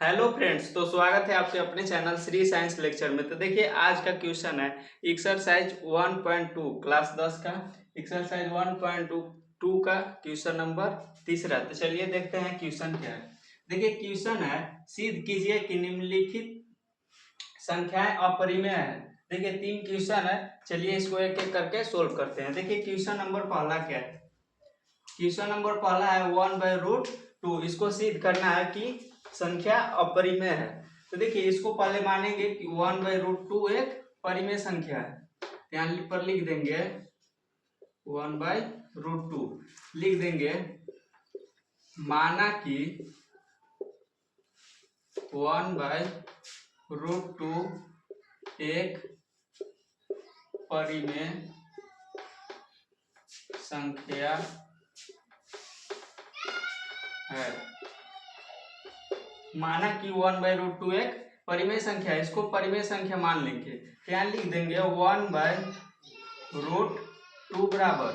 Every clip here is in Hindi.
हेलो फ्रेंड्स, तो स्वागत है आपके अपने चैनल श्री साइंस लेक्चर में। तो देखिए आज का क्वेश्चन है एक्सरसाइज 1.2 क्लास 10 का एक्सरसाइज 1.2 का क्वेश्चन नंबर तीसरा। तो चलिए देखते हैं क्वेश्चन क्या है। देखिए क्वेश्चन है, सिद्ध कीजिए कि निम्नलिखित संख्याएं अपरिमेय है। देखिए 3 क्वेश्चन है, चलिए इसको एक एक करके सोल्व करते हैं। देखिए क्वेश्चन नंबर पहला क्या है। क्वेश्चन नंबर पहला है 1/√2। इसको सिद्ध करना है कि संख्या अपरिमेय है। तो देखिए इसको पहले मानेंगे कि 1/√2 एक परिमेय संख्या है। यहाँ पर लिख देंगे 1/√2, लिख देंगे माना कि 1/√2 एक परिमेय संख्या है। माना कि 1/√2 एक परिमेय संख्या है, इसको परिमेय संख्या मान लेंगे। क्या लिख देंगे 1/√2 बराबर,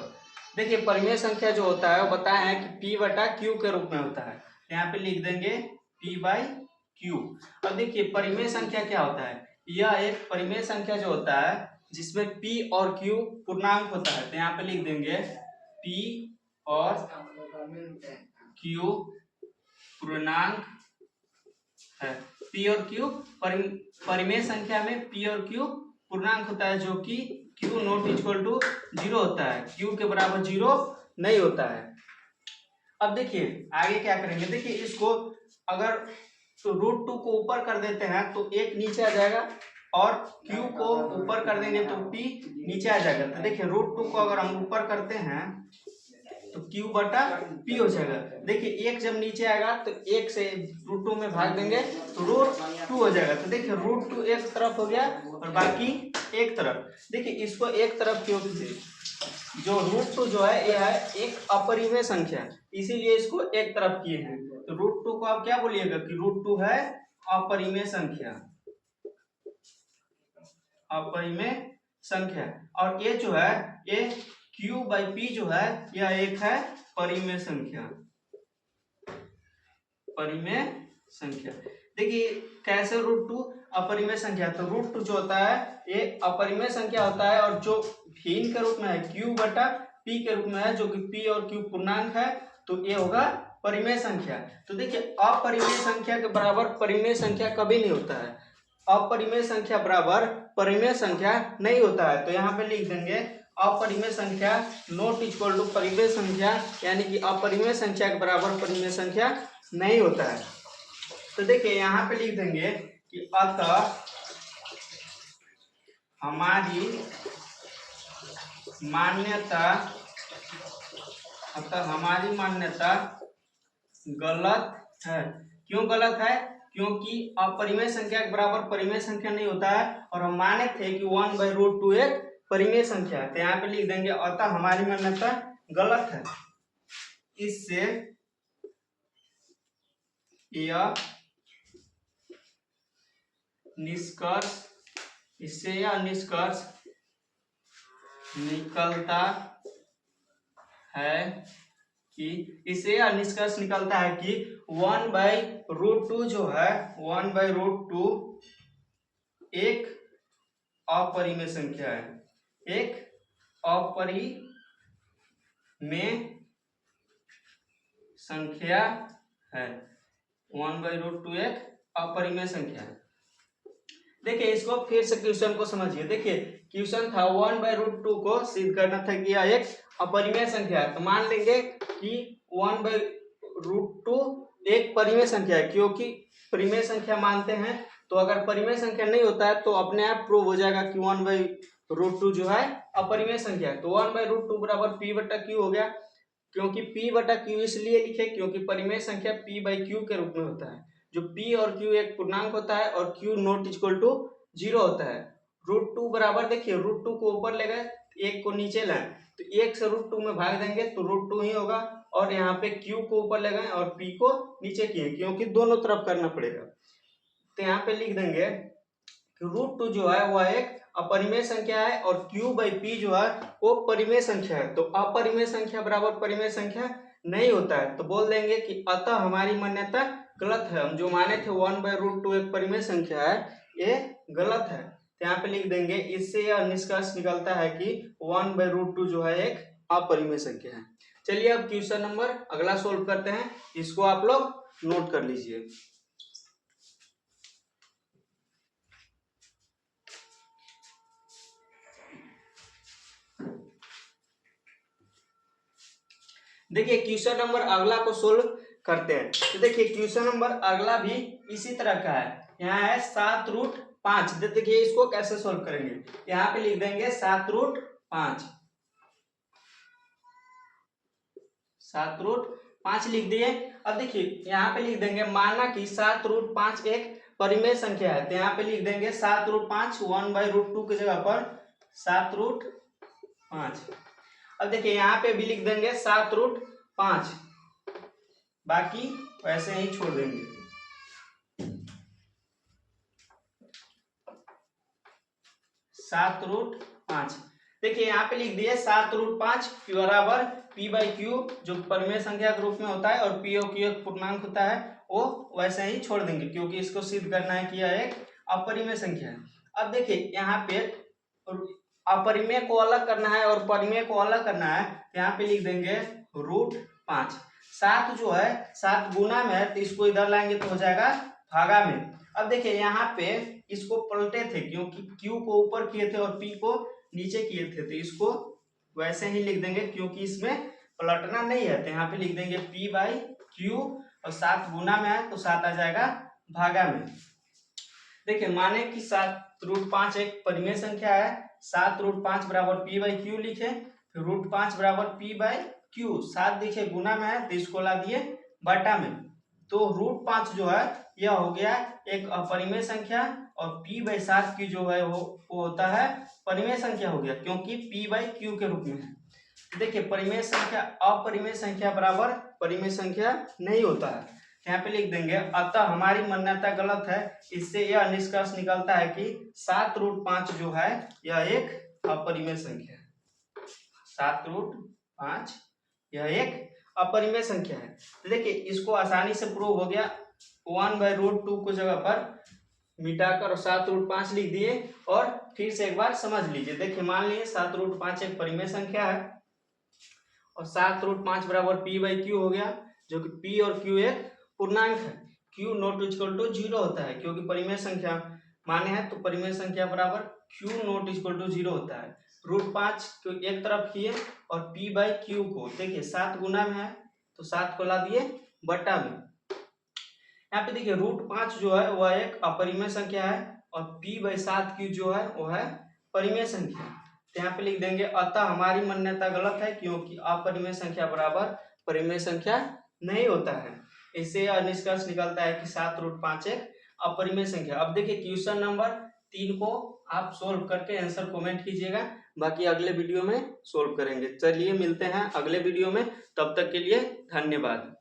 देखिए परिमेय संख्या जो होता है वो बताया है कि P/Q के रूप में होता है। यहाँ पे लिख देंगे P/Q। अब देखिए परिमेय संख्या क्या होता है, यह एक परिमेय संख्या जो होता है जिसमें P और Q पूर्णांक होता है। तो यहाँ पे लिख देंगे P और Q पूर्णांक है। P और Q परिमेय संख्या में P और Q पूर्णांक होता है, जो कि Q नॉट इक्वल टू 0 होता है, Q के बराबर 0 नहीं होता है। अब देखिए आगे क्या करेंगे, देखिए इसको अगर तो √2 को ऊपर कर देते हैं तो एक नीचे आ जाएगा, और Q को ऊपर कर देंगे तो P नीचे आ जाएगा। तो देखिए √2 को अगर हम ऊपर करते हैं तो Q/P हो जाएगा। देखिए एक जब नीचे आएगा तो एक से √2 में भाग देंगे तो √2 हो जाएगा। तो देखिए √2 एक तरफ हो गया और बाकी एक तरफ। देखिए इसको एक तरफ क्योंकि जो √2 जो है यह है एक अपरिमेय संख्या, इसीलिए इसको एक तरफ किए हैं। तो √2 को आप क्या बोलिएगा कि √2 है अपरिमेय संख्या, अपरिमेय संख्या। और ये जो है ये Q/P जो है यह एक है परिमेय संख्या, परिमेय संख्या। देखिए कैसे √2 अपरिमेय संख्या, तो √2 जो होता है ये अपरिमेय संख्या होता है, और जो भिन्न के रूप में है Q/P के रूप में है, जो कि P और Q पूर्णांक है, तो ये होगा परिमेय संख्या। तो देखिए अपरिमेय संख्या के बराबर परिमेय संख्या कभी नहीं होता है, अपरिमेय संख्या बराबर परिमेय संख्या नहीं होता है। तो यहाँ पे लिख देंगे अपरिमेय संख्या नॉट इक्वल टू परिमेय संख्या, यानी कि अपरिमेय संख्या के बराबर परिमेय संख्या नहीं होता है। तो देखिए यहाँ पे लिख देंगे कि अतः हमारी मान्यता गलत है। क्यों गलत है, क्योंकि अपरिमेय संख्या के बराबर परिमेय संख्या नहीं होता है, और हम माने थे कि 1/√2 एक परिमेय संख्या है। तो यहाँ पे लिख देंगे अतः हमारी मान्यता गलत है। इससे यह निष्कर्ष निकलता है कि 1/√2 जो है 1/√2 एक अपरिमेय संख्या है, एक अपरिमेय संख्या है। 1/√2 एक अपरिमेय संख्या है। देखिए इसको फिर से क्वेश्चन को समझिए। देखिए क्वेश्चन था 1/√2 को सिद्ध करना था कि यह एक अपरिमेय संख्या है। तो मान लेंगे कि 1/√2 एक परिमेय संख्या है, क्योंकि परिमेय संख्या मानते हैं। तो अगर परिमेय संख्या नहीं होता है तो अपने आप प्रूव हो जाएगा कि 1/√2 जो है अपरिमेय संख्या है। तो 1/√2 बराबर P/Q हो गया, क्योंकि P/Q इसलिए लिखे क्योंकि परिमेय संख्या P/Q के रूप में होता है, जो P और Q एक पूर्णांक होता है और Q नॉट इक्वल टू 0 होता है। √2 बराबर देखिए √2 को ऊपर ले गए, एक को नीचे लाए, तो एक से √2 में भाग देंगे तो √2 ही होगा, और यहाँ पे Q को ऊपर ले गए और P को नीचे किए, क्योंकि दोनों तरफ करना पड़ेगा। तो यहाँ पे लिख देंगे कि √2 जो है वह एक अपरिमेय संख्या है, और Q/P जो है वो परिमेय संख्या है। तो अपरिमेय संख्या बराबर परिमेय संख्या नहीं होता है। तो बोल देंगे कि अतः हमारी मान्यता गलत है। हम जो माने थे 1/√2 एक परिमेय संख्या है, ये गलत है। तो यहाँ पे लिख देंगे, इससे यह निष्कर्ष निकलता है कि 1/√2 जो है एक अपरिमेय संख्या है। चलिए अब क्वेश्चन नंबर अगला सोल्व करते हैं, इसको आप लोग नोट कर लीजिए। देखिए क्वेश्चन नंबर अगला को सोल्व करते हैं। तो देखिए क्वेश्चन नंबर अगला भी इसी तरह का है। यहाँ है 7√5। देखिए इसको कैसे सोल्व करेंगे, यहाँ पे लिख देंगे 7√5। 7√5 लिख दिए। अब देखिए यहाँ पे लिख देंगे, माना कि 7√5 एक परिमेय संख्या है, तो यहाँ पे लिख देंगे 7√5 1/√2 की जगह पर 7√5। अब देखिए यहाँ पे भी लिख देंगे 7√5, बाकी वैसे ही छोड़ देंगे। 7√5 देखिए यहाँ पे लिख दिए 7√5 बराबर p/q जो परिमेय संख्या के रूप में होता है, और p और q एक पूर्णांक होता है, वो वैसे ही छोड़ देंगे क्योंकि इसको सिद्ध करना है कि यह एक अपरिमेय संख्या है। अब देखिए यहाँ पे अपरिमेय को अलग करना है और परिमेय को अलग करना है, यहाँ पे लिख देंगे √5। 7 जो है 7 गुना में है, तो इसको इधर लाएंगे तो हो जाएगा भागा में। अब देखिए यहाँ पे इसको पलटे थे क्योंकि q को ऊपर किए थे और p को नीचे किए थे, तो इसको वैसे ही लिख देंगे क्योंकि इसमें पलटना नहीं है। तो यहाँ पे लिख देंगे p/q, और 7 गुना में है तो 7 आ जाएगा भागा में। देखिए माने कि 7√5 एक परिमेय संख्या है, 7√5 बराबर p/q लिखे, फिर √5 बराबर p/q। 7 देखिए गुना में है तो इसको ला दिए बटा में, तो √5 जो है यह हो गया एक अपरिमेय संख्या, और p/7 की जो है वो होता है परिमेय संख्या हो गया क्योंकि p/q के रूप में है। देखिए परिमेय संख्या अपरिमेय संख्या बराबर परिमेय संख्या नहीं होता है। यहाँ पे लिख देंगे, अतः हमारी मान्यता गलत है। इससे यह निष्कर्ष निकलता है कि 7√5 जो है यह एक अपरिमेय संख्या है। 7√5 यह एक अपरिमेय संख्या है। तो देखिए इसको आसानी से प्रूव हो गया। 1/√2 को जगह पर मिटाकर 7√5 लिख दिए, और फिर से एक बार समझ लीजिए। देखिए मान लीजिए 7√5 एक परिमेय संख्या है, और 7√5 बराबर p/q हो गया, जो कि p और q एक पूर्णांक है। q नॉट इक्वल टू 0 होता है क्योंकि परिमेय संख्या माने है, तो परिमेय संख्या बराबर q नॉट इक्वल टू 0 होता है। √5 को एक तरफ किए और p/q को देखिए 7 गुना में है तो 7 को ला दिए बटा में। यहाँ पे देखिए √5 जो है वह एक अपरिमेय संख्या है, और p/7q जो है वह है परिमेय संख्या। तो यहाँ पे लिख देंगे, अतः हमारी मान्यता गलत है क्योंकि अपरिमेय संख्या बराबर परिमेय संख्या नहीं होता है। इससे यह निष्कर्ष निकलता है कि 7√5 एक अपरिमेय संख्या। अब देखिए क्वेश्चन नंबर 3 को आप सोल्व करके आंसर कमेंट कीजिएगा, बाकी अगले वीडियो में सोल्व करेंगे। चलिए मिलते हैं अगले वीडियो में, तब तक के लिए धन्यवाद।